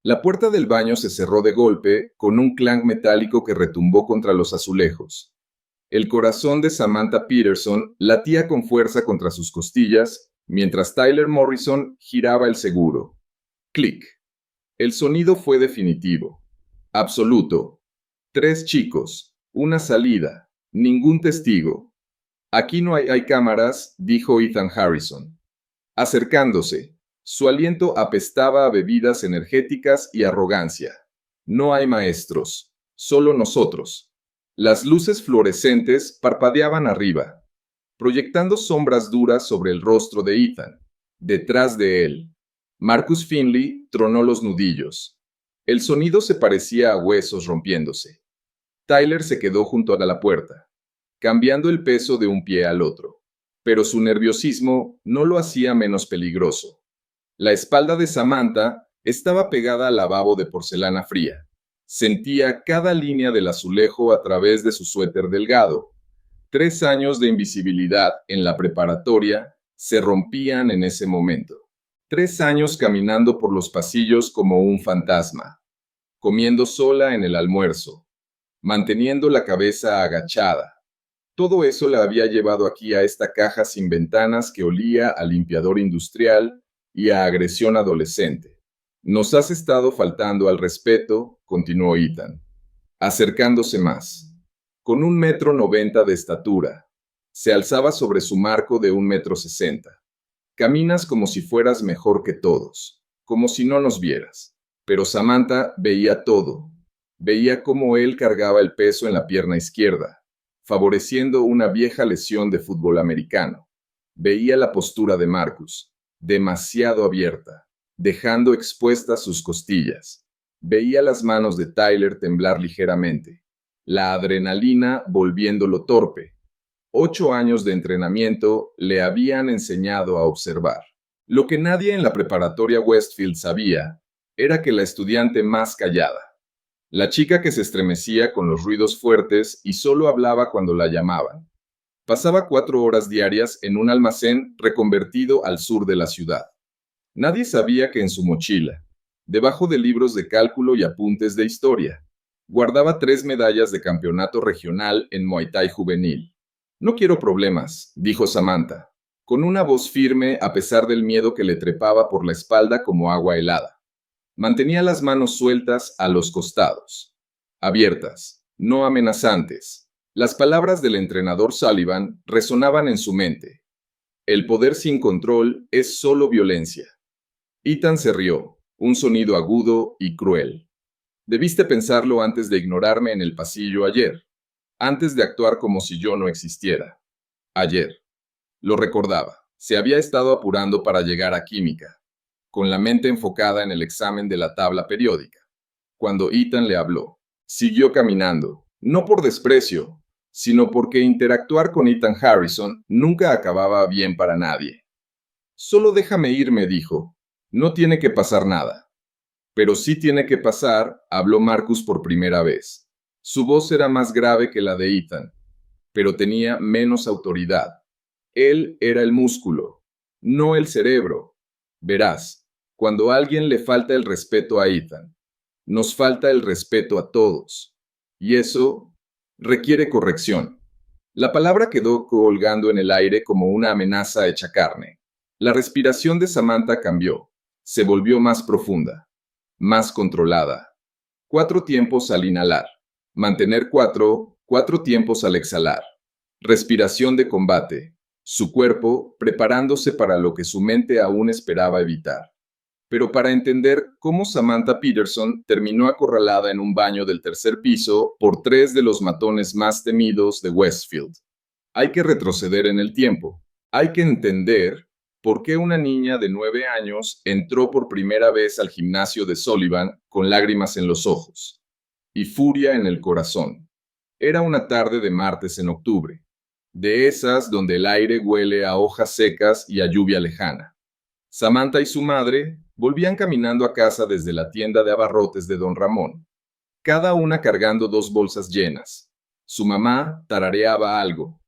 La puerta del baño se cerró de golpe, con un clank metálico que retumbó contra los azulejos. El corazón de Samantha Peterson latía con fuerza contra sus costillas, mientras Tyler Morrison giraba el seguro. Clic. El sonido fue definitivo. Absoluto. 3 chicos. Una salida. Ningún testigo. Aquí no hay cámaras, dijo Ethan Harrison. Acercándose. Su aliento apestaba a bebidas energéticas y arrogancia. No hay maestros. Solo nosotros. Las luces fluorescentes parpadeaban arriba, proyectando sombras duras sobre el rostro de Ethan. Detrás de él, Marcus Finley tronó los nudillos. El sonido se parecía a huesos rompiéndose. Tyler se quedó junto a la puerta, cambiando el peso de un pie al otro. Pero su nerviosismo no lo hacía menos peligroso. La espalda de Samantha estaba pegada al lavabo de porcelana fría. Sentía cada línea del azulejo a través de su suéter delgado. 3 años de invisibilidad en la preparatoria se rompían en ese momento. 3 años caminando por los pasillos como un fantasma, comiendo sola en el almuerzo, manteniendo la cabeza agachada. Todo eso la había llevado aquí a esta caja sin ventanas que olía a limpiador industrial y a agresión adolescente. Nos has estado faltando al respeto, continuó Ethan, acercándose más. Con 1,90 m de estatura, se alzaba sobre su marco de 1,60 m. Caminas como si fueras mejor que todos, como si no nos vieras. Pero Samantha veía todo. Veía cómo él cargaba el peso en la pierna izquierda, favoreciendo una vieja lesión de fútbol americano. Veía la postura de Marcus, demasiado abierta, dejando expuestas sus costillas. Veía las manos de Tyler temblar ligeramente, la adrenalina volviéndolo torpe. 8 años de entrenamiento le habían enseñado a observar. Lo que nadie en la preparatoria Westfield sabía era que la estudiante más callada, la chica que se estremecía con los ruidos fuertes y solo hablaba cuando la llamaban, pasaba 4 horas diarias en un almacén reconvertido al sur de la ciudad. Nadie sabía que en su mochila, debajo de libros de cálculo y apuntes de historia, guardaba 3 medallas de campeonato regional en Muay Thai juvenil. No quiero problemas, dijo Samantha, con una voz firme a pesar del miedo que le trepaba por la espalda como agua helada. Mantenía las manos sueltas a los costados, abiertas, no amenazantes. Las palabras del entrenador Sullivan resonaban en su mente. El poder sin control es solo violencia. Ethan se rió, un sonido agudo y cruel. Debiste pensarlo antes de ignorarme en el pasillo ayer, antes de actuar como si yo no existiera. Ayer. Lo recordaba. Se había estado apurando para llegar a química, con la mente enfocada en el examen de la tabla periódica. Cuando Ethan le habló, siguió caminando, no por desprecio, sino porque interactuar con Ethan Harrison nunca acababa bien para nadie. Solo déjame irme, dijo. No tiene que pasar nada. Pero sí tiene que pasar, habló Marcus por primera vez. Su voz era más grave que la de Ethan, pero tenía menos autoridad. Él era el músculo, no el cerebro. Verás, cuando a alguien le falta el respeto a Ethan, nos falta el respeto a todos. Y eso requiere corrección. La palabra quedó colgando en el aire como una amenaza hecha carne. La respiración de Samantha cambió. Se volvió más profunda, más controlada. 4 tiempos al inhalar. Mantener 4 tiempos al exhalar. Respiración de combate. Su cuerpo preparándose para lo que su mente aún esperaba evitar. Pero para entender cómo Samantha Peterson terminó acorralada en un baño del 3er piso por 3 de los matones más temidos de Westfield, hay que retroceder en el tiempo. Hay que entender por qué una niña de 9 años entró por primera vez al gimnasio de Sullivan con lágrimas en los ojos y furia en el corazón. Era una tarde de martes en octubre, de esas donde el aire huele a hojas secas y a lluvia lejana. Samantha y su madre volvían caminando a casa desde la tienda de abarrotes de don Ramón, cada una cargando 2 bolsas llenas. Su mamá tarareaba algo,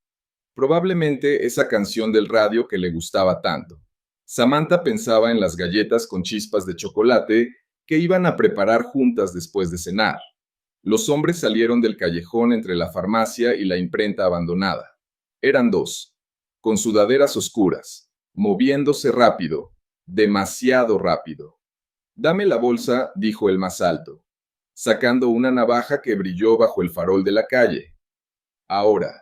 probablemente esa canción del radio que le gustaba tanto. Samantha pensaba en las galletas con chispas de chocolate que iban a preparar juntas después de cenar. Los hombres salieron del callejón entre la farmacia y la imprenta abandonada. Eran dos, con sudaderas oscuras, moviéndose rápido, demasiado rápido. «Dame la bolsa», dijo el más alto, sacando una navaja que brilló bajo el farol de la calle. «Ahora».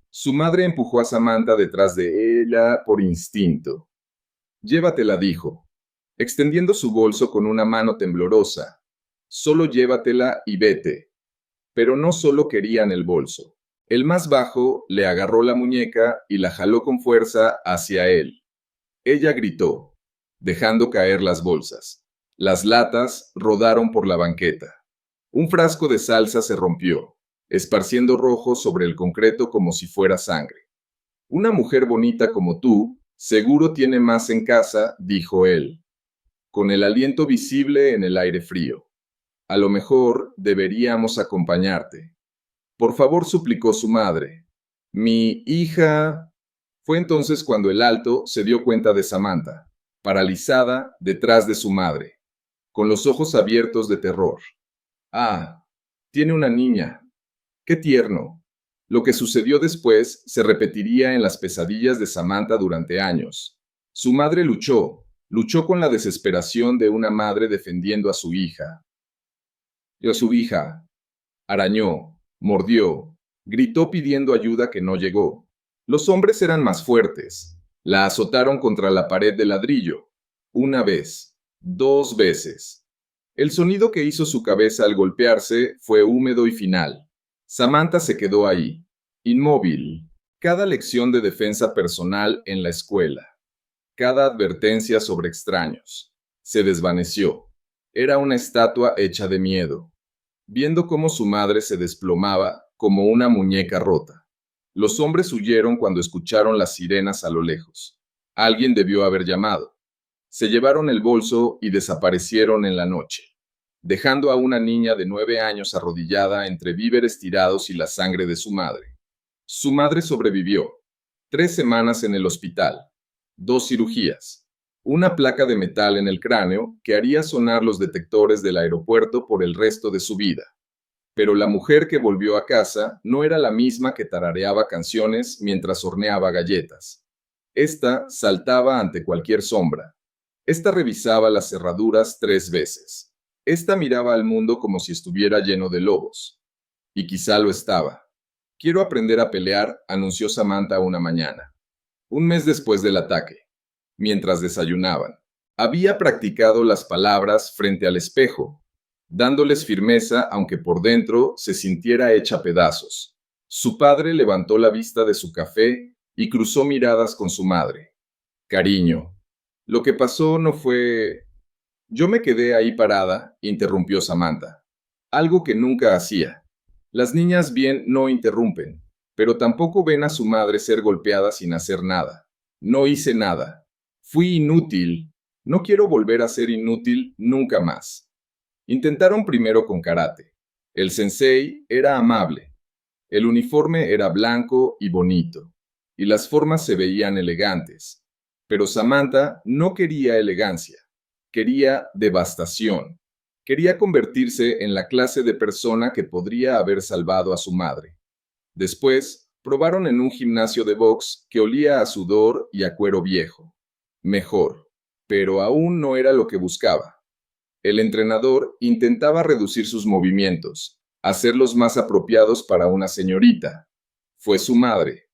Su madre empujó a Samantha detrás de ella por instinto. «Llévatela», dijo, extendiendo su bolso con una mano temblorosa. «Solo llévatela y vete». Pero no solo querían el bolso. El más bajo le agarró la muñeca y la jaló con fuerza hacia él. Ella gritó, dejando caer las bolsas. Las latas rodaron por la banqueta. Un frasco de salsa se rompió, esparciendo rojo sobre el concreto como si fuera sangre. «Una mujer bonita como tú, seguro tiene más en casa», dijo él, con el aliento visible en el aire frío. «A lo mejor deberíamos acompañarte». «Por favor», suplicó su madre. «Mi hija...» Fue entonces cuando el alto se dio cuenta de Samantha, paralizada detrás de su madre, con los ojos abiertos de terror. «Ah, tiene una niña. ¡Qué tierno!». Lo que sucedió después se repetiría en las pesadillas de Samantha durante años. Su madre luchó con la desesperación de una madre defendiendo a su hija. Y a su hija. Arañó, mordió, gritó pidiendo ayuda que no llegó. Los hombres eran más fuertes. La azotaron contra la pared de ladrillo. Una vez, 2 veces. El sonido que hizo su cabeza al golpearse fue húmedo y final. Samantha se quedó ahí, inmóvil. Cada lección de defensa personal en la escuela, cada advertencia sobre extraños, se desvaneció. Era una estatua hecha de miedo, viendo cómo su madre se desplomaba como una muñeca rota. Los hombres huyeron cuando escucharon las sirenas a lo lejos. Alguien debió haber llamado. Se llevaron el bolso y desaparecieron en la noche, dejando a una niña de 9 años arrodillada entre víveres tirados y la sangre de su madre. Su madre sobrevivió. 3 semanas en el hospital, 2 cirugías, una placa de metal en el cráneo que haría sonar los detectores del aeropuerto por el resto de su vida. Pero la mujer que volvió a casa no era la misma que tarareaba canciones mientras horneaba galletas. Esta saltaba ante cualquier sombra. Esta revisaba las cerraduras 3 veces. Esta miraba al mundo como si estuviera lleno de lobos. Y quizá lo estaba. «Quiero aprender a pelear», anunció Samantha una mañana, un mes después del ataque, mientras desayunaban. Había practicado las palabras frente al espejo, dándoles firmeza aunque por dentro se sintiera hecha pedazos. Su padre levantó la vista de su café y cruzó miradas con su madre. «Cariño, lo que pasó no fue...». «Yo me quedé ahí parada», interrumpió Samantha. Algo que nunca hacía. Las niñas bien no interrumpen, pero tampoco ven a su madre ser golpeada sin hacer nada. «No hice nada. Fui inútil. No quiero volver a ser inútil nunca más». Intentaron primero con karate. El sensei era amable. El uniforme era blanco y bonito, y las formas se veían elegantes. Pero Samantha no quería elegancia. Quería devastación. Quería convertirse en la clase de persona que podría haber salvado a su madre. Después, probaron en un gimnasio de box que olía a sudor y a cuero viejo. Mejor, pero aún no era lo que buscaba. El entrenador intentaba reducir sus movimientos, hacerlos más apropiados para una señorita. Fue su madre,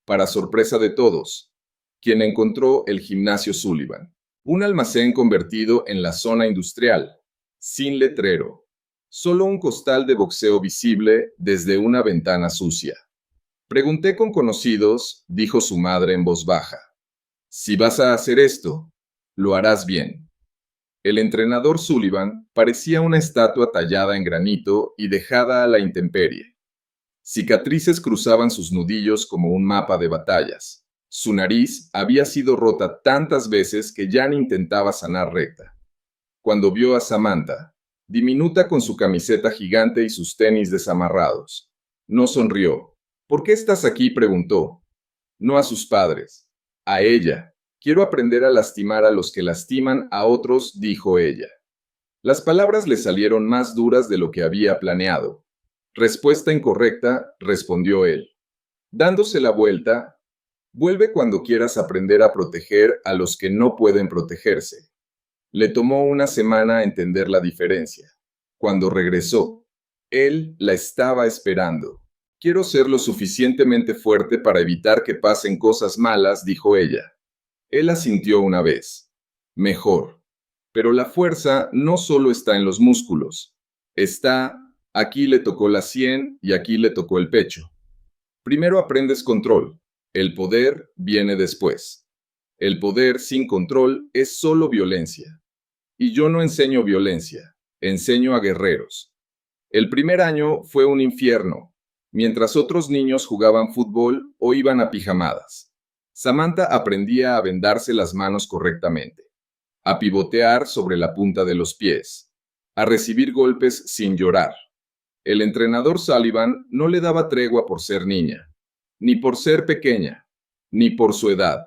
para sorpresa de todos, quien encontró el gimnasio Sullivan, un almacén convertido en la zona industrial, sin letrero, solo un costal de boxeo visible desde una ventana sucia. «Pregunté con conocidos», dijo su madre en voz baja. «Si vas a hacer esto, lo harás bien». El entrenador Sullivan parecía una estatua tallada en granito y dejada a la intemperie. Cicatrices cruzaban sus nudillos como un mapa de batallas. Su nariz había sido rota tantas veces que ya ni intentaba sanar recta. Cuando vio a Samantha, diminuta con su camiseta gigante y sus tenis desamarrados, no sonrió. «¿Por qué estás aquí?», preguntó. No a sus padres, a ella. «Quiero aprender a lastimar a los que lastiman a otros», dijo ella. Las palabras le salieron más duras de lo que había planeado. Respuesta incorrecta, respondió él. Dándose la vuelta, vuelve cuando quieras aprender a proteger a los que no pueden protegerse. Le tomó una semana entender la diferencia. Cuando regresó, él la estaba esperando. Quiero ser lo suficientemente fuerte para evitar que pasen cosas malas, dijo ella. Él asintió una vez. Mejor. Pero la fuerza no solo está en los músculos. Aquí le tocó la sien y aquí le tocó el pecho. Primero aprendes control. El poder viene después. El poder sin control es solo violencia. Y yo no enseño violencia, enseño a guerreros. El primer año fue un infierno, mientras otros niños jugaban fútbol o iban a pijamadas. Samantha aprendía a vendarse las manos correctamente, a pivotear sobre la punta de los pies, a recibir golpes sin llorar. El entrenador Sullivan no le daba tregua por ser niña, ni por ser pequeña, ni por su edad.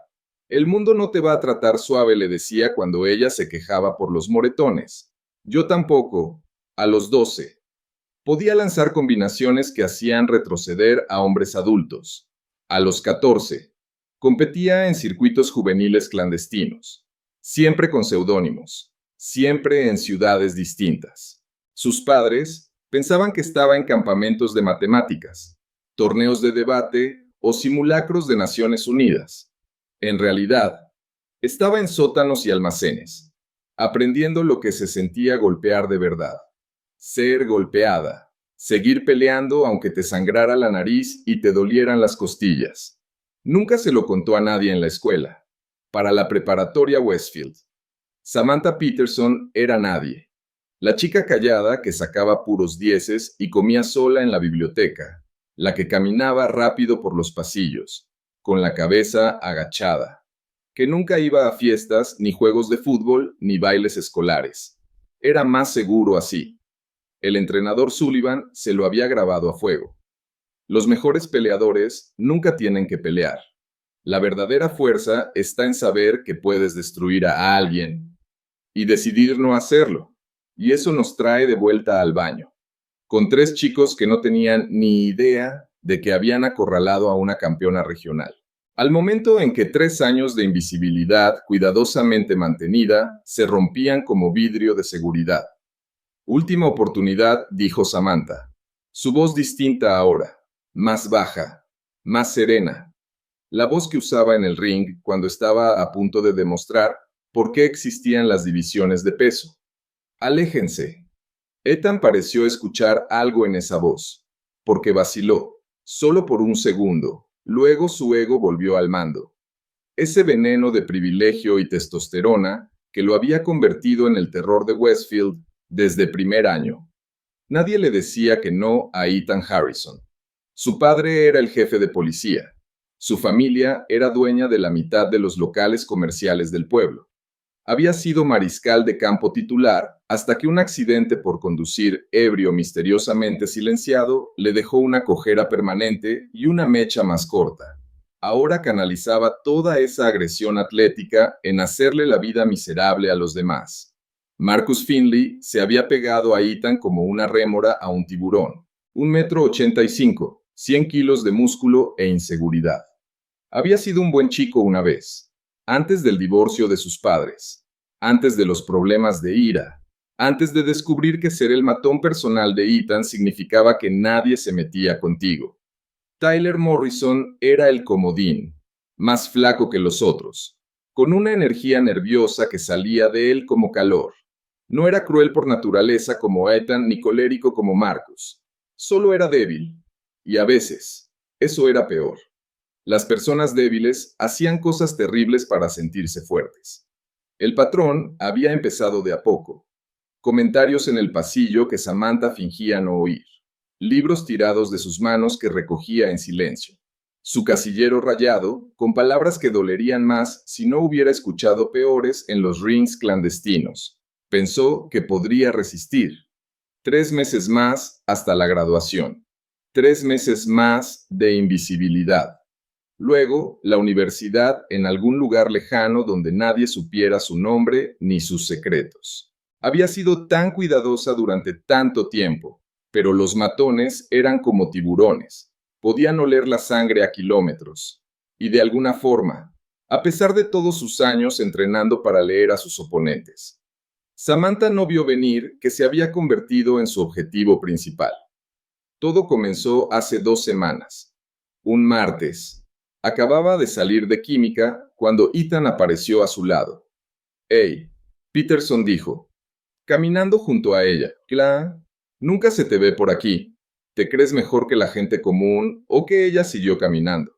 El mundo no te va a tratar suave, le decía cuando ella se quejaba por los moretones. Yo tampoco, a los 12. Podía lanzar combinaciones que hacían retroceder a hombres adultos. A los 14. Competía en circuitos juveniles clandestinos, siempre con seudónimos, siempre en ciudades distintas. Sus padres pensaban que estaba en campamentos de matemáticas, torneos de debate o simulacros de Naciones Unidas. En realidad, estaba en sótanos y almacenes, aprendiendo lo que se sentía golpear de verdad. Ser golpeada, seguir peleando aunque te sangrara la nariz y te dolieran las costillas. Nunca se lo contó a nadie en la escuela. Para la preparatoria Westfield, Samantha Peterson era nadie. La chica callada que sacaba puros dieces y comía sola en la biblioteca, la que caminaba rápido por los pasillos, con la cabeza agachada, que nunca iba a fiestas, ni juegos de fútbol, ni bailes escolares. Era más seguro así. El entrenador Sullivan se lo había grabado a fuego. Los mejores peleadores nunca tienen que pelear. La verdadera fuerza está en saber que puedes destruir a alguien y decidir no hacerlo. Y eso nos trae de vuelta al baño, con 3 chicos que no tenían ni idea de que habían acorralado a una campeona regional. Al momento en que 3 años de invisibilidad cuidadosamente mantenida se rompían como vidrio de seguridad. Última oportunidad, dijo Samantha. Su voz distinta ahora, más baja, más serena. La voz que usaba en el ring cuando estaba a punto de demostrar por qué existían las divisiones de peso. Aléjense. Ethan pareció escuchar algo en esa voz, porque vaciló, solo por un segundo. Luego su ego volvió al mando. Ese veneno de privilegio y testosterona que lo había convertido en el terror de Westfield desde primer año. Nadie le decía que no a Ethan Harrison. Su padre era el jefe de policía. Su familia era dueña de la mitad de los locales comerciales del pueblo. Había sido mariscal de campo titular hasta que un accidente por conducir ebrio misteriosamente silenciado le dejó una cojera permanente y una mecha más corta. Ahora canalizaba toda esa agresión atlética en hacerle la vida miserable a los demás. Marcus Finley se había pegado a Ethan como una rémora a un tiburón. 1,85 m, 100 kilos de músculo e inseguridad. Había sido un buen chico una vez, antes del divorcio de sus padres, antes de los problemas de ira, antes de descubrir que ser el matón personal de Ethan significaba que nadie se metía contigo. Tyler Morrison era el comodín, más flaco que los otros, con una energía nerviosa que salía de él como calor. No era cruel por naturaleza como Ethan ni colérico como Marcus. Solo era débil. Y a veces, eso era peor. Las personas débiles hacían cosas terribles para sentirse fuertes. El patrón había empezado de a poco. Comentarios en el pasillo que Samantha fingía no oír. Libros tirados de sus manos que recogía en silencio. Su casillero rayado, con palabras que dolerían más si no hubiera escuchado peores en los rings clandestinos. Pensó que podría resistir. 3 meses más hasta la graduación. 3 meses más de invisibilidad. Luego, la universidad en algún lugar lejano donde nadie supiera su nombre ni sus secretos. Había sido tan cuidadosa durante tanto tiempo, pero los matones eran como tiburones. Podían oler la sangre a kilómetros. Y de alguna forma, a pesar de todos sus años entrenando para leer a sus oponentes, Samantha no vio venir que se había convertido en su objetivo principal. Todo comenzó hace 2 semanas. Un martes. Acababa de salir de química cuando Ethan apareció a su lado. «Hey», Peterson dijo, caminando junto a ella. «Cla, nunca se te ve por aquí. ¿Te crees mejor que la gente común?» O que ella siguió caminando,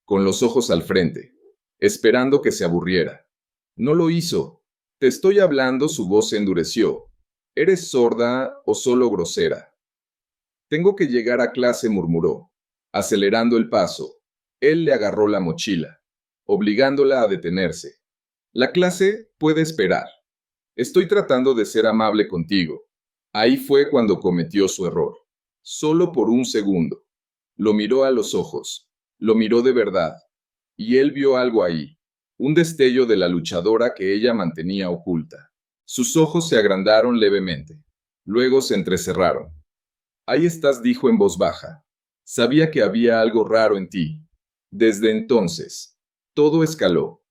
con los ojos al frente, esperando que se aburriera. No lo hizo. «Te estoy hablando», su voz se endureció. «¿Eres sorda o solo grosera?» «Tengo que llegar a clase», murmuró, acelerando el paso. Él le agarró la mochila, obligándola a detenerse. «La clase puede esperar. Estoy tratando de ser amable contigo». Ahí fue cuando cometió su error. Solo por un segundo. Lo miró a los ojos. Lo miró de verdad. Y él vio algo ahí. Un destello de la luchadora que ella mantenía oculta. Sus ojos se agrandaron levemente. Luego se entrecerraron. «Ahí estás», dijo en voz baja. «Sabía que había algo raro en ti». Desde entonces, todo escaló.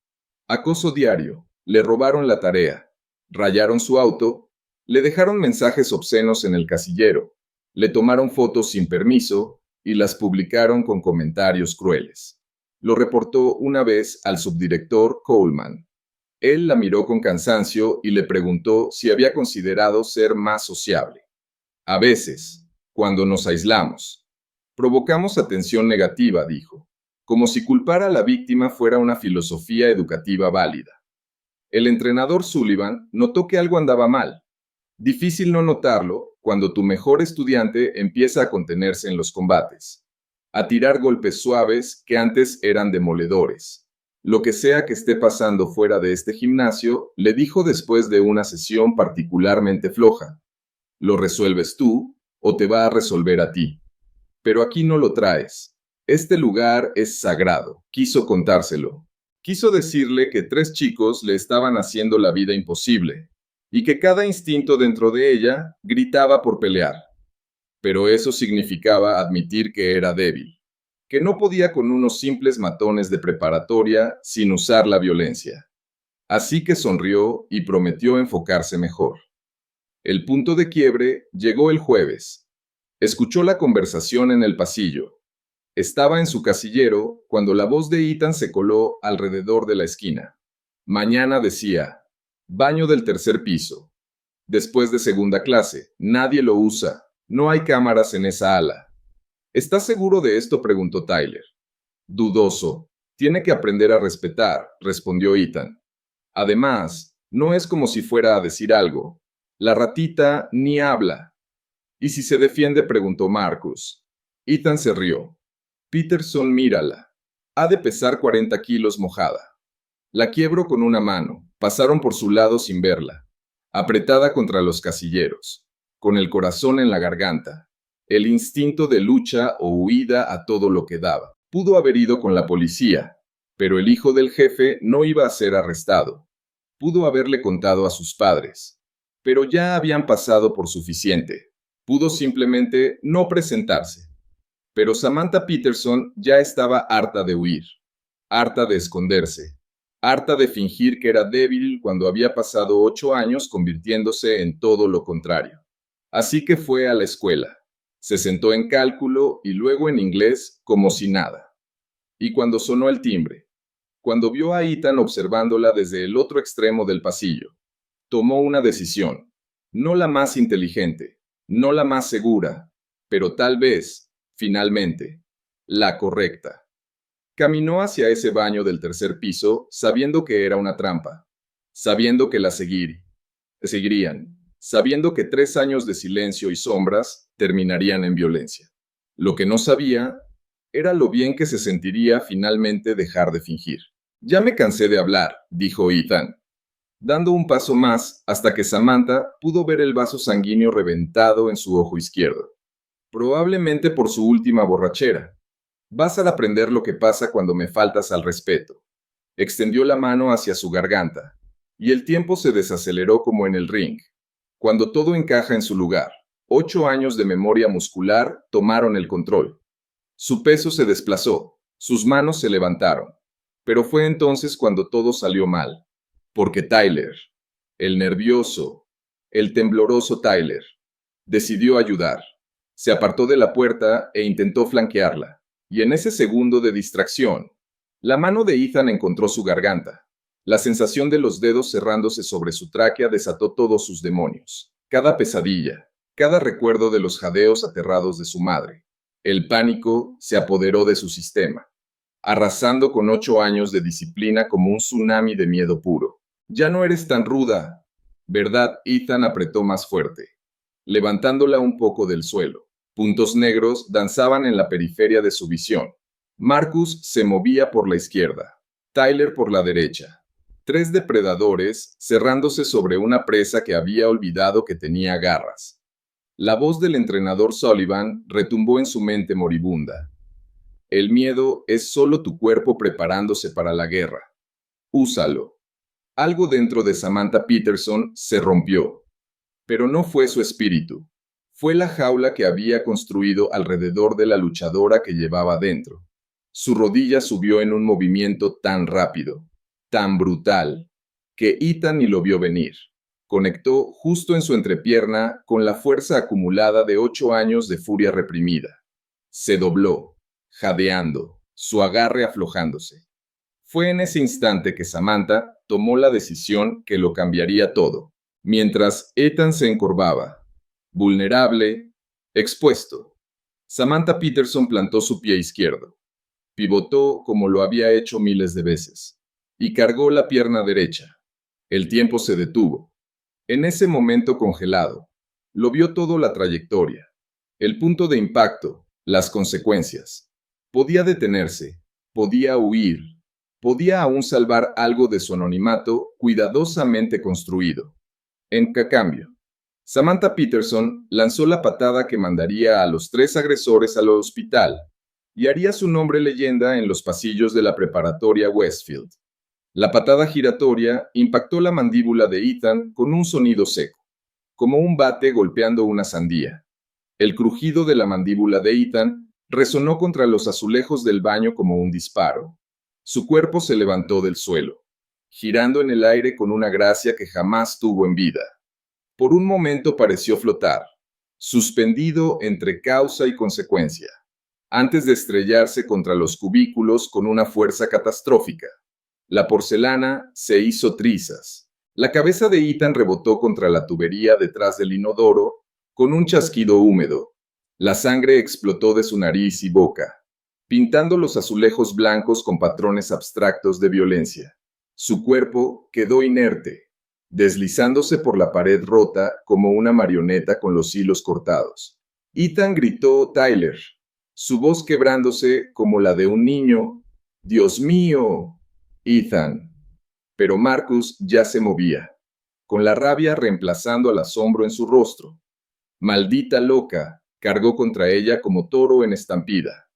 Acoso diario, le robaron la tarea, rayaron su auto, le dejaron mensajes obscenos en el casillero, le tomaron fotos sin permiso y las publicaron con comentarios crueles. Lo reportó una vez al subdirector Coleman. Él la miró con cansancio y le preguntó si había considerado ser más sociable. «A veces, cuando nos aislamos, provocamos atención negativa», dijo, como si culpar a la víctima fuera una filosofía educativa válida. El entrenador Sullivan notó que algo andaba mal. Difícil no notarlo cuando tu mejor estudiante empieza a contenerse en los combates, a tirar golpes suaves que antes eran demoledores. «Lo que sea que esté pasando fuera de este gimnasio», le dijo después de una sesión particularmente floja, «lo resuelves tú o te va a resolver a ti. Pero aquí no lo traes. Este lugar es sagrado». Quiso contárselo. Quiso decirle que 3 chicos le estaban haciendo la vida imposible y que cada instinto dentro de ella gritaba por pelear. Pero eso significaba admitir que era débil, que no podía con unos simples matones de preparatoria sin usar la violencia. Así que sonrió y prometió enfocarse mejor. El punto de quiebre llegó el jueves. Escuchó la conversación en el pasillo. Estaba en su casillero cuando la voz de Ethan se coló alrededor de la esquina. Mañana, decía, baño del 3er piso. Después de segunda clase, nadie lo usa. No hay cámaras en esa ala. ¿Estás seguro de esto?, preguntó Tyler. Dudoso. Tiene que aprender a respetar, respondió Ethan. Además, no es como si fuera a decir algo. La ratita ni habla. ¿Y si se defiende?, preguntó Marcus. Ethan se rió. Peterson, mírala. Ha de pesar 40 kilos mojada. La quiebro con una mano. Pasaron por su lado sin verla. Apretada contra los casilleros. Con el corazón en la garganta. El instinto de lucha o huida a todo lo que daba. Pudo haber ido con la policía, pero el hijo del jefe no iba a ser arrestado. Pudo haberle contado a sus padres, pero ya habían pasado por suficiente. Pudo simplemente no presentarse. Pero Samantha Peterson ya estaba harta de huir, harta de esconderse, harta de fingir que era débil cuando había pasado 8 años convirtiéndose en todo lo contrario. Así que fue a la escuela, se sentó en cálculo y luego en inglés como si nada. Y cuando sonó el timbre, cuando vio a Ethan observándola desde el otro extremo del pasillo, tomó una decisión, no la más inteligente, no la más segura, pero tal vez, finalmente, la correcta. Caminó hacia ese baño del 3er piso sabiendo que era una trampa, sabiendo que la seguirían, sabiendo que 3 años de silencio y sombras terminarían en violencia. Lo que no sabía era lo bien que se sentiría finalmente dejar de fingir. «Ya me cansé de hablar», dijo Ethan, dando un paso más hasta que Samantha pudo ver el vaso sanguíneo reventado en su ojo izquierdo. Probablemente por su última borrachera. «Vas a aprender lo que pasa cuando me faltas al respeto». Extendió la mano hacia su garganta, y el tiempo se desaceleró como en el ring. Cuando todo encaja en su lugar, 8 años de memoria muscular tomaron el control. Su peso se desplazó, sus manos se levantaron. Pero fue entonces cuando todo salió mal. Porque Tyler, el nervioso, el tembloroso Tyler, decidió ayudar. Se apartó de la puerta e intentó flanquearla. Y en ese segundo de distracción, la mano de Ethan encontró su garganta. La sensación de los dedos cerrándose sobre su tráquea desató todos sus demonios. Cada pesadilla, cada recuerdo de los jadeos aterrados de su madre. El pánico se apoderó de su sistema, arrasando con 8 años de disciplina como un tsunami de miedo puro. Ya no eres tan ruda, ¿verdad? Ethan apretó más fuerte, levantándola un poco del suelo. Puntos negros danzaban en la periferia de su visión. Marcus se movía por la izquierda, Tyler por la derecha. 3 depredadores cerrándose sobre una presa que había olvidado que tenía garras. La voz del entrenador Sullivan retumbó en su mente moribunda. El miedo es solo tu cuerpo preparándose para la guerra. Úsalo. Algo dentro de Samantha Peterson se rompió. Pero no fue su espíritu. Fue la jaula que había construido alrededor de la luchadora que llevaba dentro. Su rodilla subió en un movimiento tan rápido, tan brutal, que Ethan ni lo vio venir. Conectó justo en su entrepierna con la fuerza acumulada de 8 años de furia reprimida. Se dobló, jadeando, su agarre aflojándose. Fue en ese instante que Samantha tomó la decisión que lo cambiaría todo, mientras Ethan se encorvaba, vulnerable, expuesto. Samantha Peterson plantó su pie izquierdo, pivotó como lo había hecho miles de veces, y cargó la pierna derecha. El tiempo se detuvo. En ese momento congelado, lo vio todo la trayectoria, el punto de impacto, las consecuencias. Podía detenerse, podía huir, podía aún salvar algo de su anonimato cuidadosamente construido. En cambio, Samantha Peterson lanzó la patada que mandaría a los 3 agresores al hospital y haría su nombre leyenda en los pasillos de la preparatoria Westfield. La patada giratoria impactó la mandíbula de Ethan con un sonido seco, como un bate golpeando una sandía. El crujido de la mandíbula de Ethan resonó contra los azulejos del baño como un disparo. Su cuerpo se levantó del suelo, girando en el aire con una gracia que jamás tuvo en vida. Por un momento pareció flotar, suspendido entre causa y consecuencia, antes de estrellarse contra los cubículos con una fuerza catastrófica. La porcelana se hizo trizas. La cabeza de Ethan rebotó contra la tubería detrás del inodoro con un chasquido húmedo. La sangre explotó de su nariz y boca, pintando los azulejos blancos con patrones abstractos de violencia. Su cuerpo quedó inerte, deslizándose por la pared rota como una marioneta con los hilos cortados. Ethan gritó Tyler, su voz quebrándose como la de un niño. ¡Dios mío! Ethan. Pero Marcus ya se movía, con la rabia reemplazando al asombro en su rostro. Maldita loca, cargó contra ella como toro en estampida,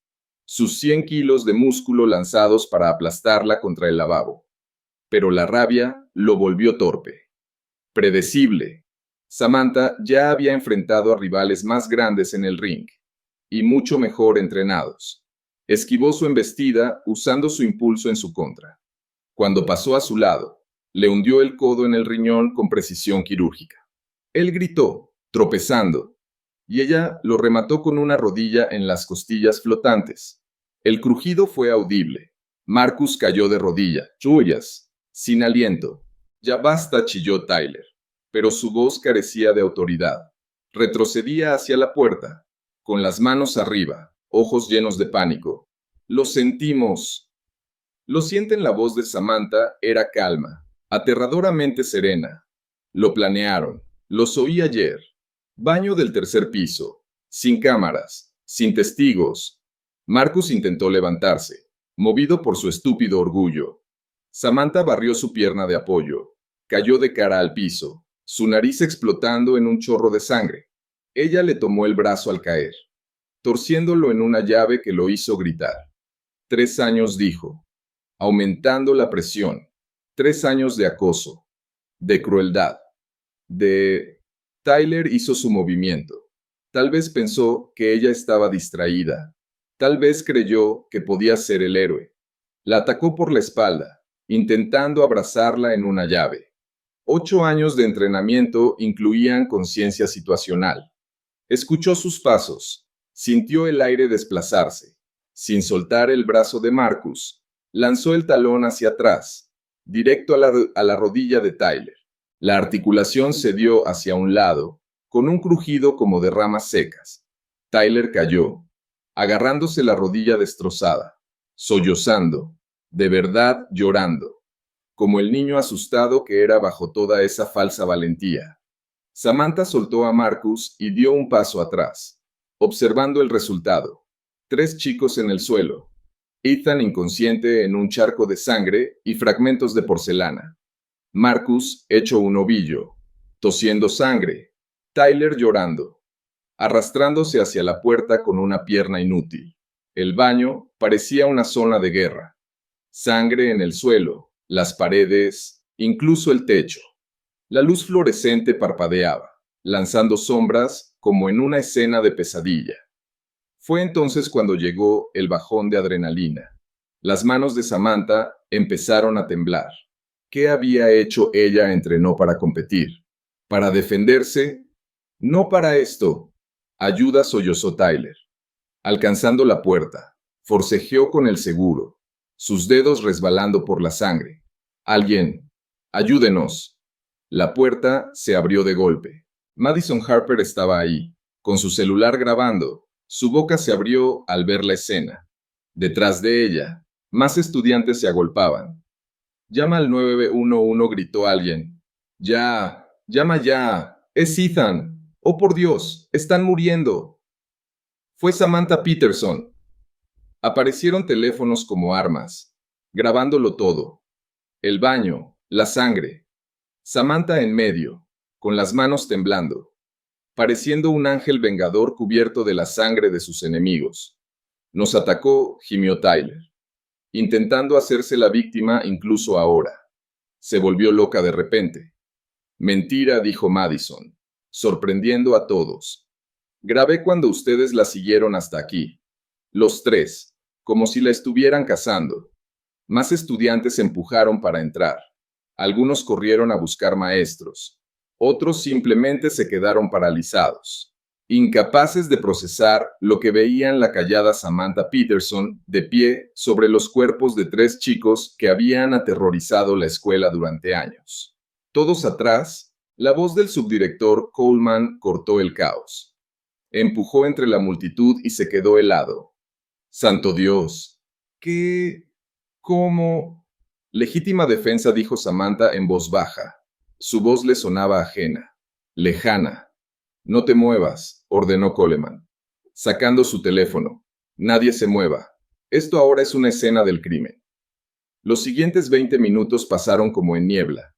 sus 100 kilos de músculo lanzados para aplastarla contra el lavabo. Pero la rabia lo volvió torpe. Predecible. Samantha ya había enfrentado a rivales más grandes en el ring, y mucho mejor entrenados. Esquivó su embestida usando su impulso en su contra. Cuando pasó a su lado, le hundió el codo en el riñón con precisión quirúrgica. Él gritó, tropezando, y ella lo remató con una rodilla en las costillas flotantes. El crujido fue audible. Marcus cayó de rodilla, chullas, sin aliento. Ya basta, chilló Tyler, pero su voz carecía de autoridad. Retrocedía hacia la puerta, con las manos arriba, ojos llenos de pánico. Lo sentimos. Lo sienten. La voz de Samantha era calma, aterradoramente serena. Lo planearon. Los oí ayer. Baño del 3er piso. Sin cámaras. Sin testigos. Marcus intentó levantarse, movido por su estúpido orgullo. Samantha barrió su pierna de apoyo. Cayó de cara al piso, su nariz explotando en un chorro de sangre. Ella le tomó el brazo al caer, torciéndolo en una llave que lo hizo gritar. 3 años, dijo, aumentando la presión. 3 años de acoso, de crueldad, de... Tyler hizo su movimiento. Tal vez pensó que ella estaba distraída. Tal vez creyó que podía ser el héroe. La atacó por la espalda, intentando abrazarla en una llave. 8 años de entrenamiento incluían conciencia situacional. Escuchó sus pasos, sintió el aire desplazarse. Sin soltar el brazo de Marcus, lanzó el talón hacia atrás, directo a la rodilla de Tyler. La articulación se dio hacia un lado, con un crujido como de ramas secas. Tyler cayó, agarrándose la rodilla destrozada, sollozando, de verdad llorando, como el niño asustado que era bajo toda esa falsa valentía. Samantha soltó a Marcus y dio un paso atrás, observando el resultado. 3 chicos en el suelo. Ethan inconsciente en un charco de sangre y fragmentos de porcelana. Marcus hecho un ovillo, tosiendo sangre. Tyler llorando, arrastrándose hacia la puerta con una pierna inútil. El baño parecía una zona de guerra. Sangre en el suelo, las paredes, incluso el techo. La luz fluorescente parpadeaba, lanzando sombras como en una escena de pesadilla. Fue entonces cuando llegó el bajón de adrenalina. Las manos de Samantha empezaron a temblar. ¿Qué había hecho ella? Entrenó para competir. ¿Para defenderse? No para esto. Ayuda, sollozó Tyler. Alcanzando la puerta, forcejeó con el seguro, sus dedos resbalando por la sangre. Alguien, ayúdenos. La puerta se abrió de golpe. Madison Harper estaba ahí, con su celular grabando. Su boca se abrió al ver la escena. Detrás de ella, más estudiantes se agolpaban. Llama al 911, gritó alguien. Ya, llama ya. Es Ethan. Oh, por Dios, están muriendo. Fue Samantha Peterson. Aparecieron teléfonos como armas, grabándolo todo. El baño, la sangre. Samantha en medio, con las manos temblando, pareciendo un ángel vengador cubierto de la sangre de sus enemigos. Nos atacó, gimió Tyler, intentando hacerse la víctima incluso ahora. Se volvió loca de repente. Mentira, dijo Madison, sorprendiendo a todos. Grabé cuando ustedes la siguieron hasta aquí. Los 3, como si la estuvieran cazando. Más estudiantes empujaron para entrar. Algunos corrieron a buscar maestros. Otros simplemente se quedaron paralizados, incapaces de procesar lo que veían la callada Samantha Peterson de pie sobre los cuerpos de 3 chicos que habían aterrorizado la escuela durante años. Todos atrás, la voz del subdirector Coleman cortó el caos. Empujó entre la multitud y se quedó helado. ¡Santo Dios! ¿Qué? ¿Cómo? Legítima defensa, dijo Samantha en voz baja. Su voz le sonaba ajena, lejana. No te muevas, ordenó Coleman, sacando su teléfono. Nadie se mueva. Esto ahora es una escena del crimen. Los siguientes 20 minutos pasaron como en niebla.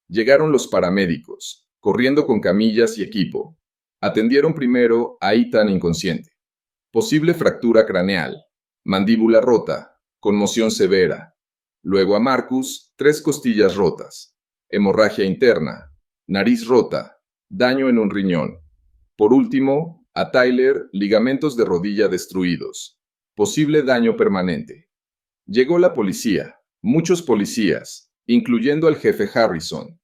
Llegaron los paramédicos, corriendo con camillas y equipo. Atendieron primero a Ethan inconsciente. Posible fractura craneal, mandíbula rota, conmoción severa. Luego a Marcus, 3 costillas rotas, hemorragia interna, nariz rota, daño en un riñón. Por último, a Tyler, ligamentos de rodilla destruidos, posible daño permanente. Llegó la policía, muchos policías, incluyendo al jefe Harrison,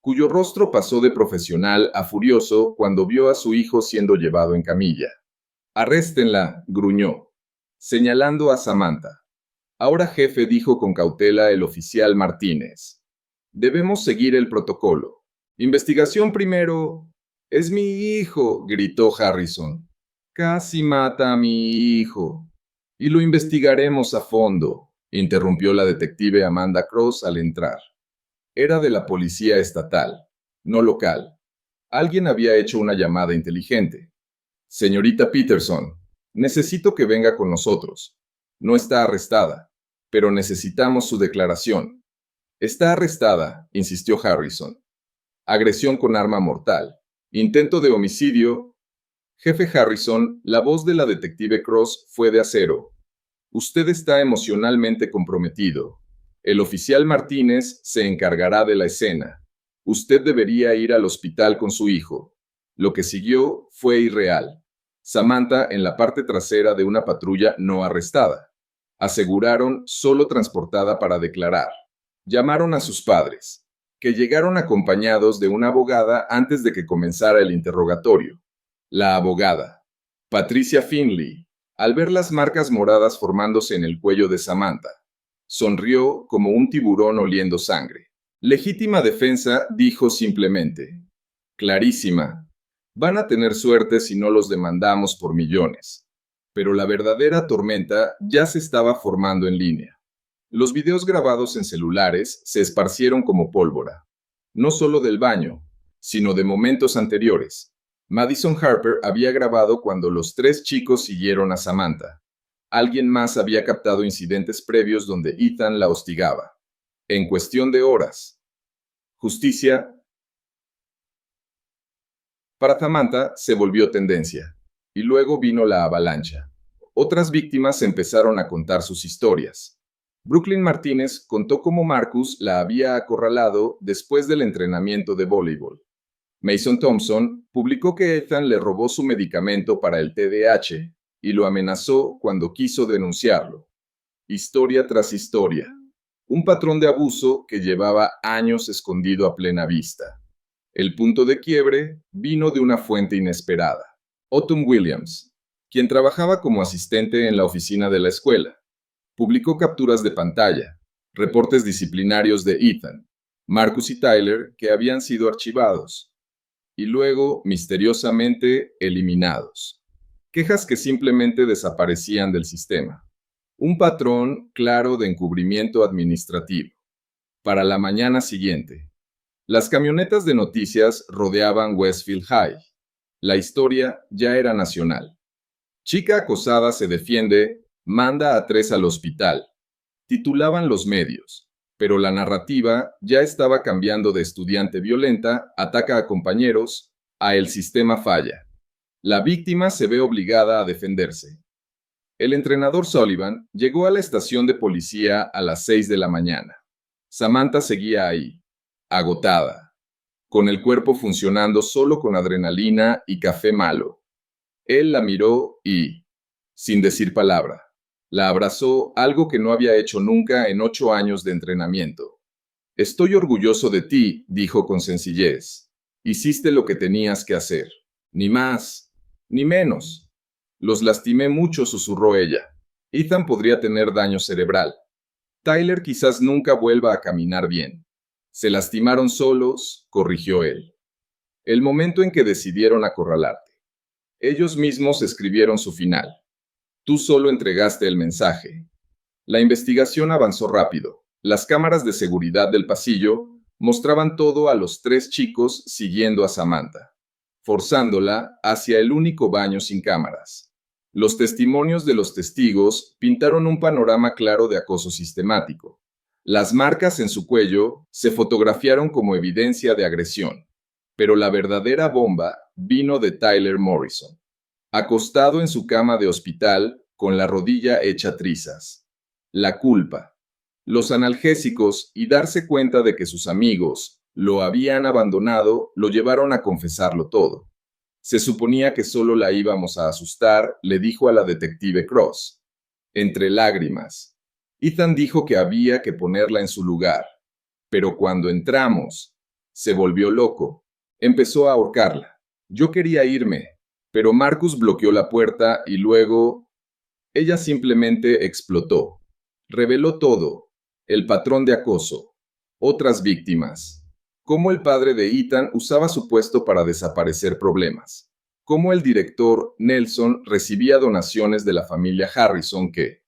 cuyo rostro pasó de profesional a furioso cuando vio a su hijo siendo llevado en camilla. Arréstenla, gruñó, señalando a Samantha. Ahora, jefe, dijo con cautela el oficial Martínez. Debemos seguir el protocolo. Investigación primero. Es mi hijo, gritó Harrison. Casi mata a mi hijo. Y lo investigaremos a fondo, interrumpió la detective Amanda Cross al entrar. Era de la policía estatal, no local. Alguien había hecho una llamada inteligente. Señorita Peterson, necesito que venga con nosotros. No está arrestada, pero necesitamos su declaración. Está arrestada, insistió Harrison. Agresión con arma mortal. Intento de homicidio. Jefe Harrison, la voz de la detective Cross fue de acero. Usted está emocionalmente comprometido. El oficial Martínez se encargará de la escena. Usted debería ir al hospital con su hijo. Lo que siguió fue irreal. Samantha en la parte trasera de una patrulla no arrestada. Aseguraron solo transportada para declarar. Llamaron a sus padres, que llegaron acompañados de una abogada antes de que comenzara el interrogatorio. La abogada, Patricia Finley, al ver las marcas moradas formándose en el cuello de Samantha, sonrió como un tiburón oliendo sangre. Legítima defensa dijo simplemente, clarísima, van a tener suerte si no los demandamos por millones. Pero la verdadera tormenta ya se estaba formando en línea. Los videos grabados en celulares se esparcieron como pólvora, no solo del baño, sino de momentos anteriores. Madison Harper había grabado cuando los tres chicos siguieron a Samantha. Alguien más había captado incidentes previos donde Ethan la hostigaba. En cuestión de horas. Justicia para Samantha se volvió tendencia. Y luego vino la avalancha. Otras víctimas empezaron a contar sus historias. Brooklyn Martínez contó cómo Marcus la había acorralado después del entrenamiento de voleibol. Mason Thompson publicó que Ethan le robó su medicamento para el TDAH y lo amenazó cuando quiso denunciarlo. Historia tras historia. Un patrón de abuso que llevaba años escondido a plena vista. El punto de quiebre vino de una fuente inesperada. Autumn Williams, quien trabajaba como asistente en la oficina de la escuela, publicó capturas de pantalla, reportes disciplinarios de Ethan, Marcus y Tyler que habían sido archivados y luego misteriosamente eliminados. Quejas que simplemente desaparecían del sistema. Un patrón claro de encubrimiento administrativo. Para la mañana siguiente, las camionetas de noticias rodeaban Westfield High. La historia ya era nacional. Chica acosada se defiende, manda a 3 al hospital. Titulaban los medios, pero la narrativa ya estaba cambiando de estudiante violenta, ataca a compañeros, a el sistema falla. La víctima se ve obligada a defenderse. El entrenador Sullivan llegó a la estación de policía a las 6 de la mañana. Samantha seguía ahí, agotada, con el cuerpo funcionando solo con adrenalina y café malo. Él la miró y, sin decir palabra, la abrazó, algo que no había hecho nunca en 8 años de entrenamiento. Estoy orgulloso de ti, dijo con sencillez. Hiciste lo que tenías que hacer. Ni más, ni menos. Los lastimé mucho, susurró ella. Ethan podría tener daño cerebral. Tyler quizás nunca vuelva a caminar bien. Se lastimaron solos, corrigió él. El momento en que decidieron acorralarte. Ellos mismos escribieron su final. Tú solo entregaste el mensaje. La investigación avanzó rápido. Las cámaras de seguridad del pasillo mostraban todo a los 3 chicos siguiendo a Samantha, forzándola hacia el único baño sin cámaras. Los testimonios de los testigos pintaron un panorama claro de acoso sistemático. Las marcas en su cuello se fotografiaron como evidencia de agresión, pero la verdadera bomba vino de Tyler Morrison, acostado en su cama de hospital con la rodilla hecha trizas. La culpa, los analgésicos y darse cuenta de que sus amigos lo habían abandonado lo llevaron a confesarlo todo. Se suponía que solo la íbamos a asustar, le dijo a la detective Cross. Entre lágrimas. Ethan dijo que había que ponerla en su lugar. Pero cuando entramos, se volvió loco. Empezó a ahorcarla. Yo quería irme, pero Marcus bloqueó la puerta y luego... Ella simplemente explotó. Reveló todo. El patrón de acoso. Otras víctimas. Cómo el padre de Ethan usaba su puesto para desaparecer problemas. Cómo el director Nelson recibía donaciones de la familia Harrison que,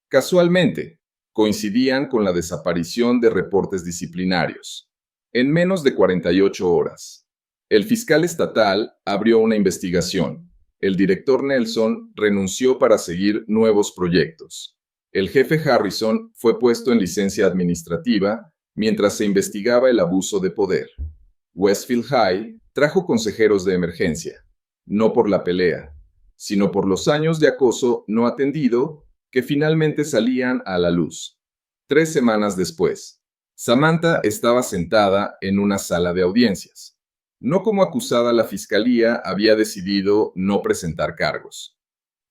casualmente, coincidían con la desaparición de reportes disciplinarios. En menos de 48 horas, el fiscal estatal abrió una investigación. El director Nelson renunció para seguir nuevos proyectos. El jefe Harrison fue puesto en licencia administrativa mientras se investigaba el abuso de poder. Westfield High trajo consejeros de emergencia, no por la pelea, sino por los años de acoso no atendido que finalmente salían a la luz. 3 semanas después, Samantha estaba sentada en una sala de audiencias. No como acusada, la fiscalía había decidido no presentar cargos,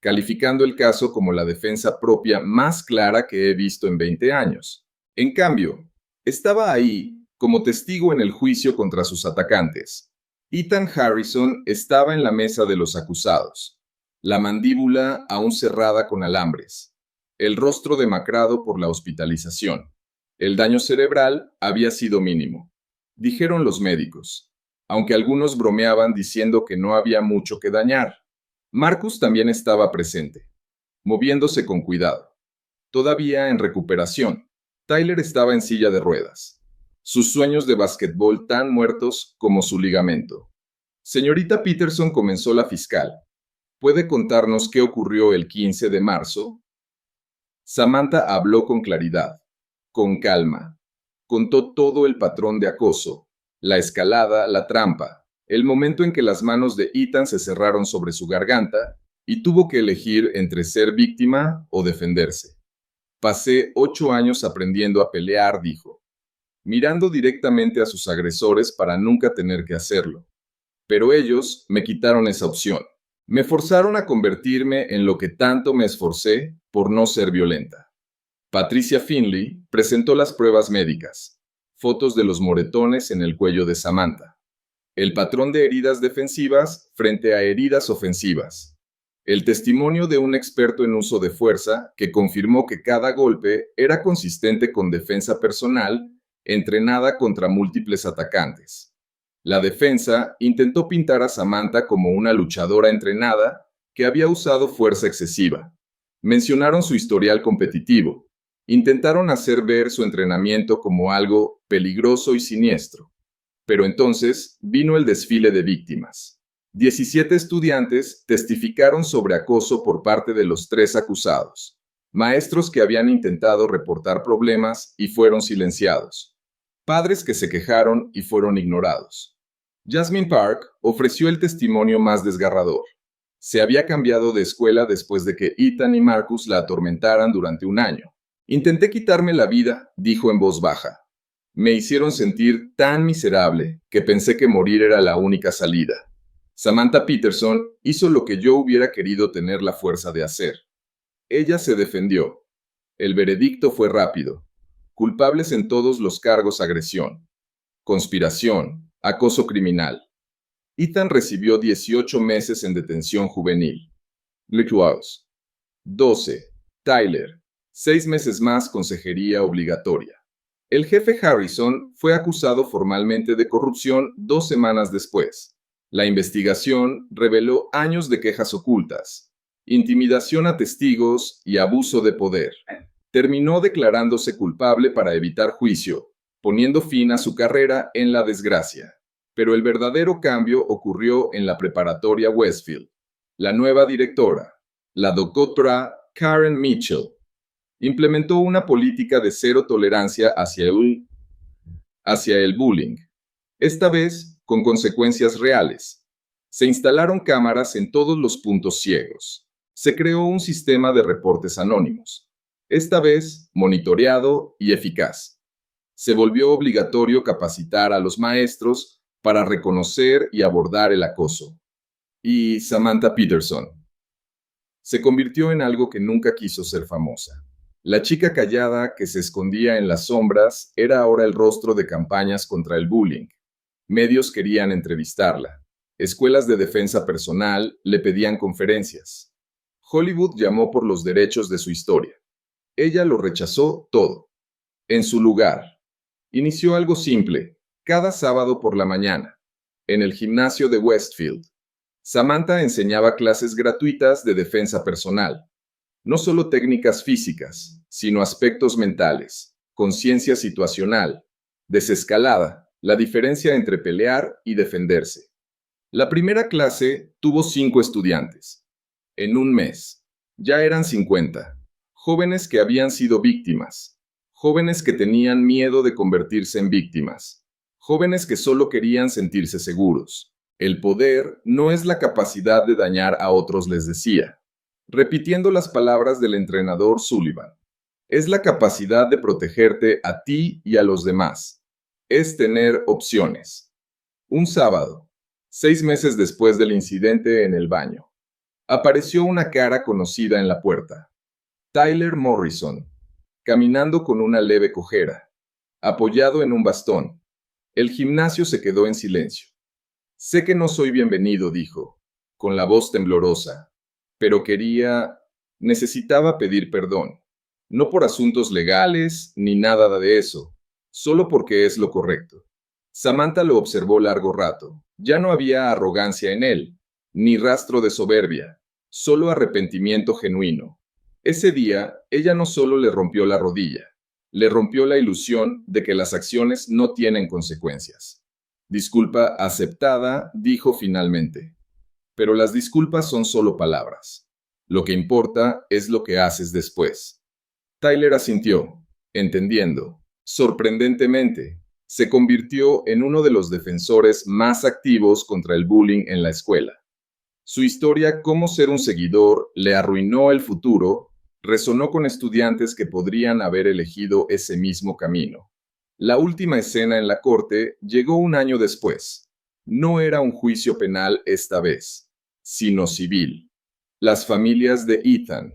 calificando el caso como la defensa propia más clara que he visto en 20 años. En cambio, estaba ahí como testigo en el juicio contra sus atacantes. Ethan Harrison estaba en la mesa de los acusados, la mandíbula aún cerrada con alambres, el rostro demacrado por la hospitalización. El daño cerebral había sido mínimo, dijeron los médicos, aunque algunos bromeaban diciendo que no había mucho que dañar. Marcus también estaba presente, moviéndose con cuidado, todavía en recuperación. Tyler estaba en silla de ruedas, sus sueños de basquetbol tan muertos como su ligamento. Señorita Peterson, comenzó la fiscal. ¿Puede contarnos qué ocurrió el 15 de marzo? Samantha habló con claridad, con calma. Contó todo el patrón de acoso, la escalada, la trampa, el momento en que las manos de Ethan se cerraron sobre su garganta y tuvo que elegir entre ser víctima o defenderse. Pasé 8 años aprendiendo a pelear, dijo, mirando directamente a sus agresores para nunca tener que hacerlo. Pero ellos me quitaron esa opción. Me forzaron a convertirme en lo que tanto me esforcé por no ser violenta. Patricia Finley presentó las pruebas médicas, fotos de los moretones en el cuello de Samantha, el patrón de heridas defensivas frente a heridas ofensivas, el testimonio de un experto en uso de fuerza que confirmó que cada golpe era consistente con defensa personal entrenada contra múltiples atacantes. La defensa intentó pintar a Samantha como una luchadora entrenada que había usado fuerza excesiva. Mencionaron su historial competitivo. Intentaron hacer ver su entrenamiento como algo peligroso y siniestro. Pero entonces vino el desfile de víctimas. 17 estudiantes testificaron sobre acoso por parte de los 3 acusados. Maestros que habían intentado reportar problemas y fueron silenciados. Padres que se quejaron y fueron ignorados. Jasmine Park ofreció el testimonio más desgarrador. Se había cambiado de escuela después de que Ethan y Marcus la atormentaran durante un año. Intenté quitarme la vida, dijo en voz baja. Me hicieron sentir tan miserable que pensé que morir era la única salida. Samantha Peterson hizo lo que yo hubiera querido tener la fuerza de hacer. Ella se defendió. El veredicto fue rápido. Culpables en todos los cargos: agresión, conspiración, acoso criminal. Ethan recibió 18 meses en detención juvenil. Licuados. 12. Tyler. 6 meses más consejería obligatoria. El jefe Harrison fue acusado formalmente de corrupción 2 semanas después. La investigación reveló años de quejas ocultas, intimidación a testigos y abuso de poder. Terminó declarándose culpable para evitar juicio, poniendo fin a su carrera en la desgracia. Pero el verdadero cambio ocurrió en la preparatoria Westfield. La nueva directora, la doctora Karen Mitchell, implementó una política de cero tolerancia hacia el bullying, esta vez con consecuencias reales. Se instalaron cámaras en todos los puntos ciegos. Se creó un sistema de reportes anónimos, esta vez monitoreado y eficaz. Se volvió obligatorio capacitar a los maestros para reconocer y abordar el acoso. Y Samantha Peterson se convirtió en algo que nunca quiso ser famosa. La chica callada que se escondía en las sombras era ahora el rostro de campañas contra el bullying. Medios querían entrevistarla. Escuelas de defensa personal le pedían conferencias. Hollywood llamó por los derechos de su historia. Ella lo rechazó todo. En su lugar, inició algo simple, cada sábado por la mañana, en el gimnasio de Westfield. Samantha enseñaba clases gratuitas de defensa personal. No solo técnicas físicas, sino aspectos mentales, conciencia situacional, desescalada, la diferencia entre pelear y defenderse. La primera clase tuvo 5 estudiantes. En un mes, ya eran 50. Jóvenes que habían sido víctimas. Jóvenes que tenían miedo de convertirse en víctimas. Jóvenes que solo querían sentirse seguros. El poder no es la capacidad de dañar a otros, les decía, repitiendo las palabras del entrenador Sullivan. Es la capacidad de protegerte a ti y a los demás. Es tener opciones. Un sábado, 6 meses después del incidente en el baño, apareció una cara conocida en la puerta. Tyler Morrison, caminando con una leve cojera, apoyado en un bastón. El gimnasio se quedó en silencio. Sé que no soy bienvenido, dijo, con la voz temblorosa, pero necesitaba pedir perdón. No por asuntos legales ni nada de eso, solo porque es lo correcto. Samantha lo observó largo rato. Ya no había arrogancia en él, ni rastro de soberbia, solo arrepentimiento genuino. Ese día, ella no solo le rompió la rodilla, le rompió la ilusión de que las acciones no tienen consecuencias. Disculpa aceptada, dijo finalmente. Pero las disculpas son solo palabras. Lo que importa es lo que haces después. Tyler asintió, entendiendo. Sorprendentemente, se convirtió en uno de los defensores más activos contra el bullying en la escuela. Su historia cómo ser un seguidor le arruinó el futuro, resonó con estudiantes que podrían haber elegido ese mismo camino. La última escena en la corte llegó un año después. No era un juicio penal esta vez, sino civil. Las familias de Ethan,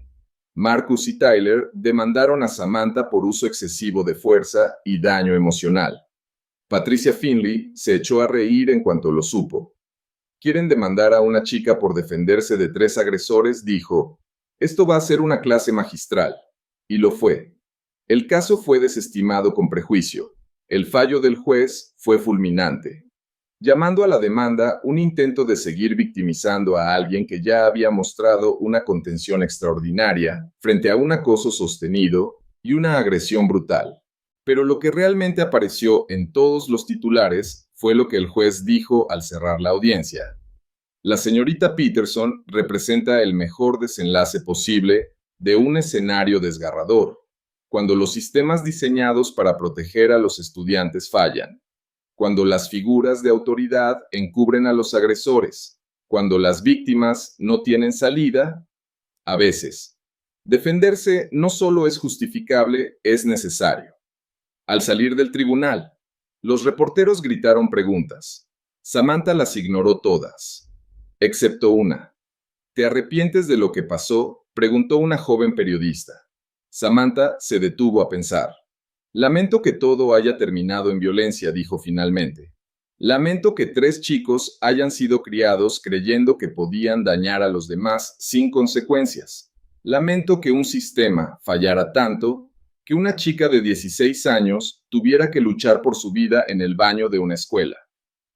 Marcus y Tyler demandaron a Samantha por uso excesivo de fuerza y daño emocional. Patricia Finley se echó a reír en cuanto lo supo. Quieren demandar a una chica por defenderse de 3 agresores, dijo. Esto va a ser una clase magistral. Y lo fue. El caso fue desestimado con prejuicio. El fallo del juez fue fulminante, llamando a la demanda un intento de seguir victimizando a alguien que ya había mostrado una contención extraordinaria frente a un acoso sostenido y una agresión brutal. Pero lo que realmente apareció en todos los titulares fue lo que el juez dijo al cerrar la audiencia. La señorita Peterson representa el mejor desenlace posible de un escenario desgarrador, cuando los sistemas diseñados para proteger a los estudiantes fallan, cuando las figuras de autoridad encubren a los agresores, cuando las víctimas no tienen salida, a veces. Defenderse no solo es justificable, es necesario. Al salir del tribunal, los reporteros gritaron preguntas. Samantha las ignoró todas, excepto una. ¿Te arrepientes de lo que pasó?, preguntó una joven periodista. Samantha se detuvo a pensar. Lamento que todo haya terminado en violencia, dijo finalmente. Lamento que 3 chicos hayan sido criados creyendo que podían dañar a los demás sin consecuencias. Lamento que un sistema fallara tanto que una chica de 16 años tuviera que luchar por su vida en el baño de una escuela.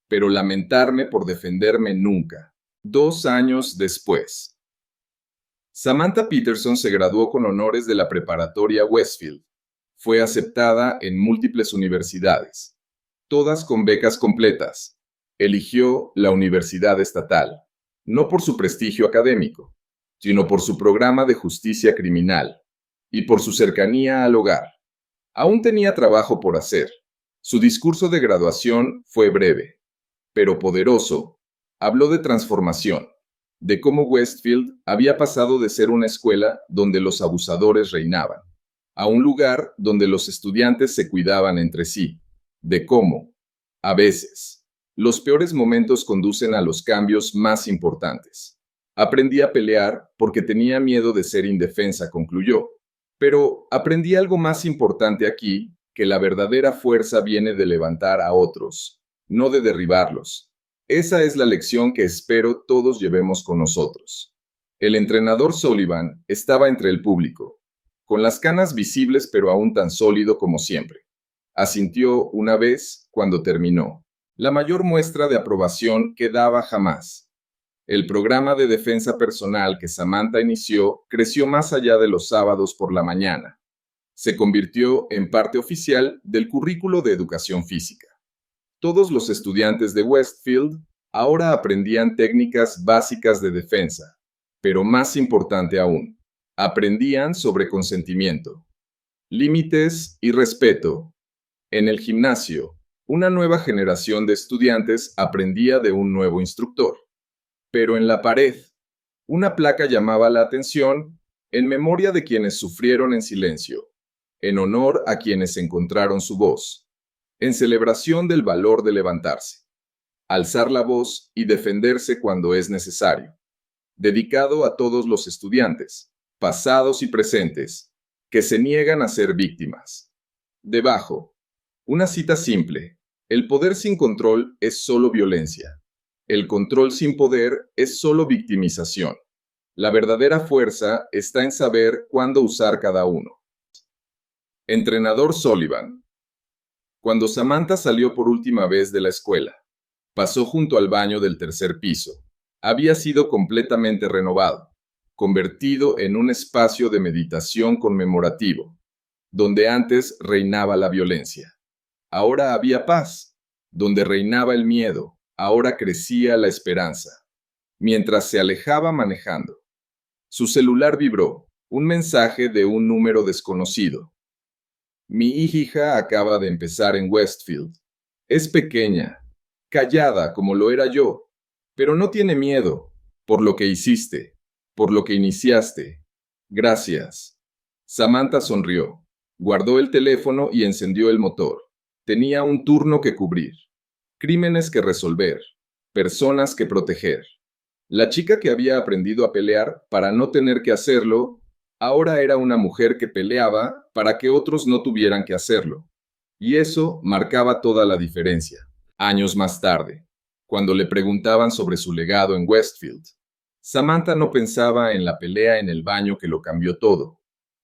Pero lamentarme por defenderme nunca. 2 años después. Samantha Peterson se graduó con honores de la preparatoria Westfield. Fue aceptada en múltiples universidades, todas con becas completas. Eligió la Universidad Estatal, no por su prestigio académico, sino por su programa de justicia criminal y por su cercanía al hogar. Aún tenía trabajo por hacer. Su discurso de graduación fue breve, pero poderoso. Habló de transformación, de cómo Westfield había pasado de ser una escuela donde los abusadores reinaban, a un lugar donde los estudiantes se cuidaban entre sí, de cómo, a veces, los peores momentos conducen a los cambios más importantes. Aprendí a pelear porque tenía miedo de ser indefensa, concluyó. Pero aprendí algo más importante aquí, que la verdadera fuerza viene de levantar a otros, no de derribarlos. Esa es la lección que espero todos llevemos con nosotros. El entrenador Sullivan estaba entre el público, con las canas visibles pero aún tan sólido como siempre. Asintió una vez cuando terminó, la mayor muestra de aprobación que daba jamás. El programa de defensa personal que Samantha inició creció más allá de los sábados por la mañana. Se convirtió en parte oficial del currículo de educación física. Todos los estudiantes de Westfield ahora aprendían técnicas básicas de defensa, pero más importante aún, aprendían sobre consentimiento, límites y respeto. En el gimnasio, una nueva generación de estudiantes aprendía de un nuevo instructor. Pero en la pared, una placa llamaba la atención en memoria de quienes sufrieron en silencio, en honor a quienes encontraron su voz, en celebración del valor de levantarse. alzar la voz y defenderse cuando es necesario. Dedicado a todos los estudiantes, pasados y presentes, que se niegan a ser víctimas. Debajo, una cita simple. El poder sin control es solo violencia. El control sin poder es solo victimización. La verdadera fuerza está en saber cuándo usar cada uno. Entrenador Sullivan. Cuando Samantha salió por última vez de la escuela, pasó junto al baño del tercer piso. Había sido completamente renovado, convertido en un espacio de meditación conmemorativo, donde antes reinaba la violencia. Ahora había paz. Donde reinaba el miedo, ahora crecía la esperanza. Mientras se alejaba manejando, su celular vibró, un mensaje de un número desconocido. Mi hija acaba de empezar en Westfield. Es pequeña, callada como lo era yo, pero no tiene miedo, por lo que hiciste, por lo que iniciaste. Gracias. Samantha sonrió, guardó el teléfono y encendió el motor. Tenía un turno que cubrir, crímenes que resolver, personas que proteger. La chica que había aprendido a pelear para no tener que hacerlo, ahora era una mujer que peleaba para que otros no tuvieran que hacerlo. Y eso marcaba toda la diferencia. Años más tarde, cuando le preguntaban sobre su legado en Westfield, Samantha no pensaba en la pelea en el baño que lo cambió todo,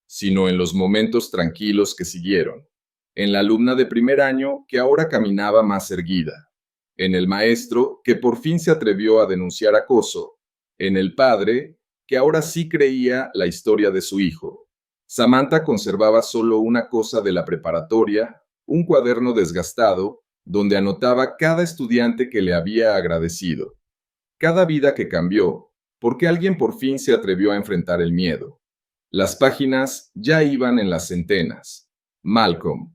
sino en los momentos tranquilos que siguieron, en la alumna de primer año que ahora caminaba más erguida, en el maestro que por fin se atrevió a denunciar acoso, en el padre que ahora sí creía la historia de su hijo. Samantha conservaba solo una cosa de la preparatoria, un cuaderno desgastado, donde anotaba cada estudiante que le había agradecido, cada vida que cambió, porque alguien por fin se atrevió a enfrentar el miedo. Las páginas ya iban en las centenas. Malcolm.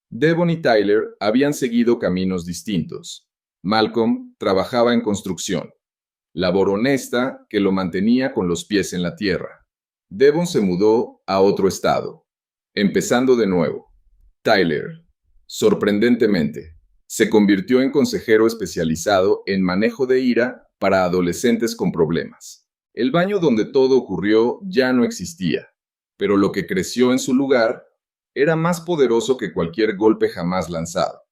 Devon y Tyler habían seguido caminos distintos. Malcolm trabajaba en construcción, labor honesta que lo mantenía con los pies en la tierra. Devon se mudó a otro estado, empezando de nuevo. Tyler, sorprendentemente, se convirtió en consejero especializado en manejo de ira para adolescentes con problemas. El baño donde todo ocurrió ya no existía, pero lo que creció en su lugar era más poderoso que cualquier golpe jamás lanzado.